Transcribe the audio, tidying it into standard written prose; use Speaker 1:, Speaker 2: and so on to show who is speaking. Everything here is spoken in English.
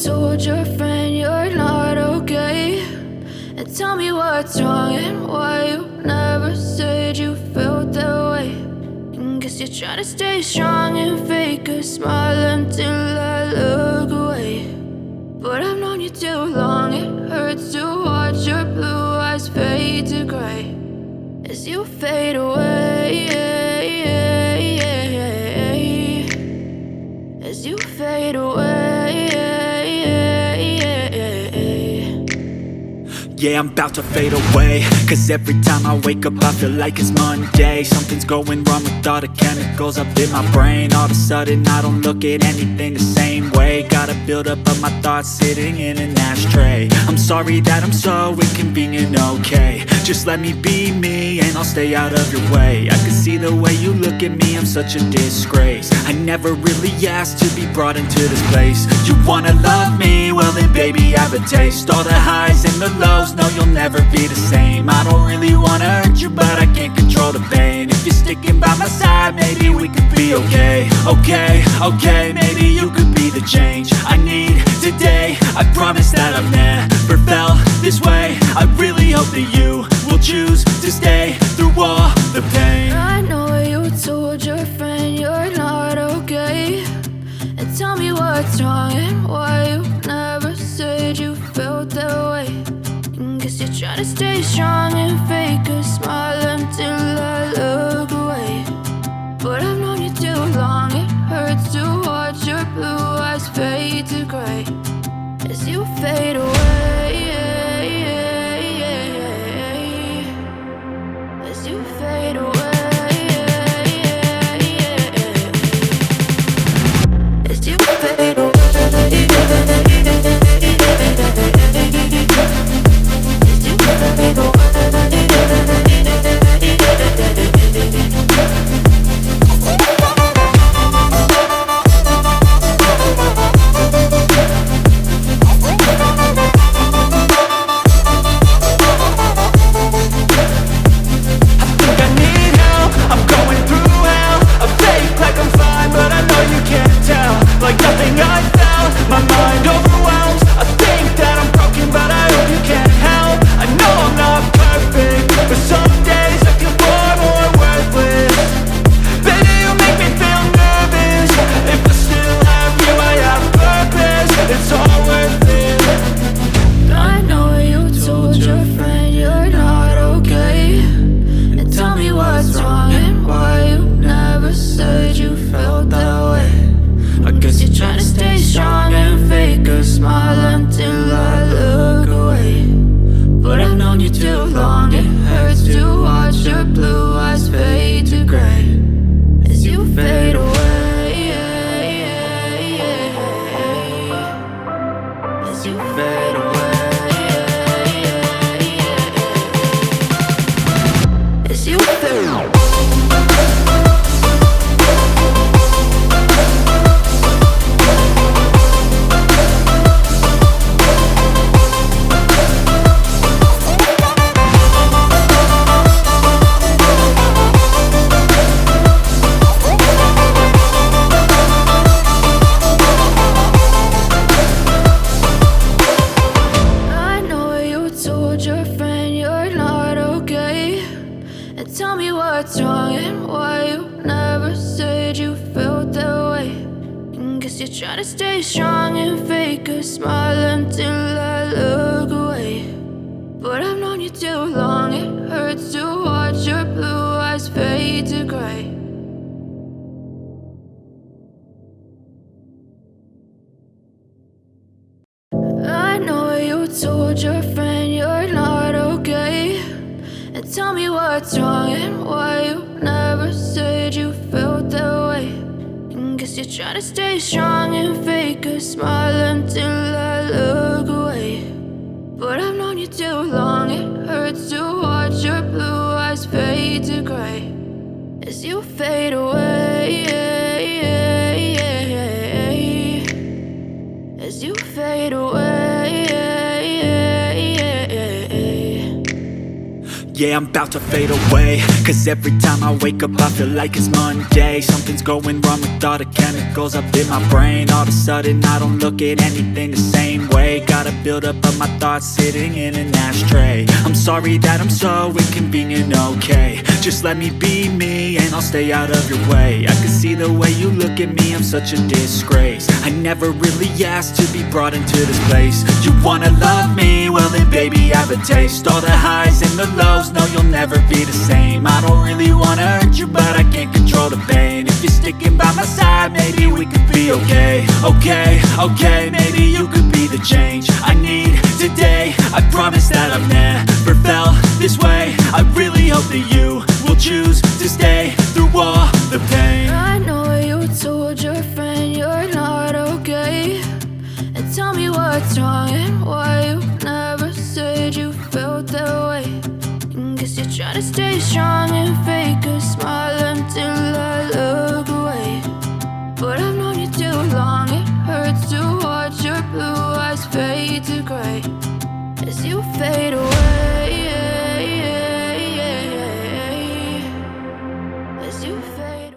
Speaker 1: told your friend you're not okay, and tell me what's wrong and why you never said you felt that way. And guess you're trying to stay strong and fake a smile until I look away. But I've known you too long, it hurts to watch your blue eyes fade to gray as you fade away, as you fade away.
Speaker 2: Yeah, I'm about to fade away, cause every time I wake up I feel like it's Monday. Something's going wrong with all the chemicals up in my brain. All of a sudden I don't look at anything the same way. Got a buildup of my thoughts sitting in an ashtray. I'm sorry that I'm so inconvenient, okay. Just let me be me and I'll stay out of your way. I can see the way you look at me, I'm such a disgrace. I never really asked to be brought into this place. You wanna love me? Well then baby have a taste. All the highs and the lows, no you'll never be the same. I don't really wanna hurt you but I can't control the pain. If you're sticking by my side maybe we could be okay. Okay, maybe you could be the change I need today. I promise that I've never felt this way. I really hope that you will choose to stay through all the pain.
Speaker 1: I know you told your friend you're not okay, and tell me what's wrong and why you never said you felt that way. And guess you're trying to stay strong and fake a smile until I look away. But I've known you too long, it hurts to watch your blue eyes fade to gray as you fade away, as you fade away, as you fade away. Told your friend you're not okay, and tell me what's wrong and why you never said you felt that way. And guess you're trying to stay strong and fake a smile until I look away. But I've known you too long, it hurts to watch your blue eyes fade to gray as you fade away, as you fade away.
Speaker 2: Yeah, I'm about to fade away. Cause every time I wake up I feel like it's Monday. Something's going wrong with all the chemicals up in my brain. All of a sudden I don't look at anything the same way. Got a buildup of my thoughts sitting in an ashtray. I'm sorry that I'm so inconvenient, okay. Just let me be me and I'll stay out of your way. I can see the way you look at me, I'm such a disgrace. I never really asked to be brought into this place. You wanna love me? Well then baby I have a taste. All the highs and the lows, no you'll never be the same. I don't really wanna hurt you but I can't control the pain. If you're sticking by my side maybe we could be okay. Okay, maybe you could be the change I need today. I promise that I've never felt this way. I really hope that you will choose to stay through all the pain.
Speaker 1: I know you told your friend you're not okay, and tell me what's wrong and why you never said you felt that way. Guess you're trying to stay strong and fake a smile until I look away. But I've known you too long, it hurts to watch your blue eyes fade to gray as you fade away.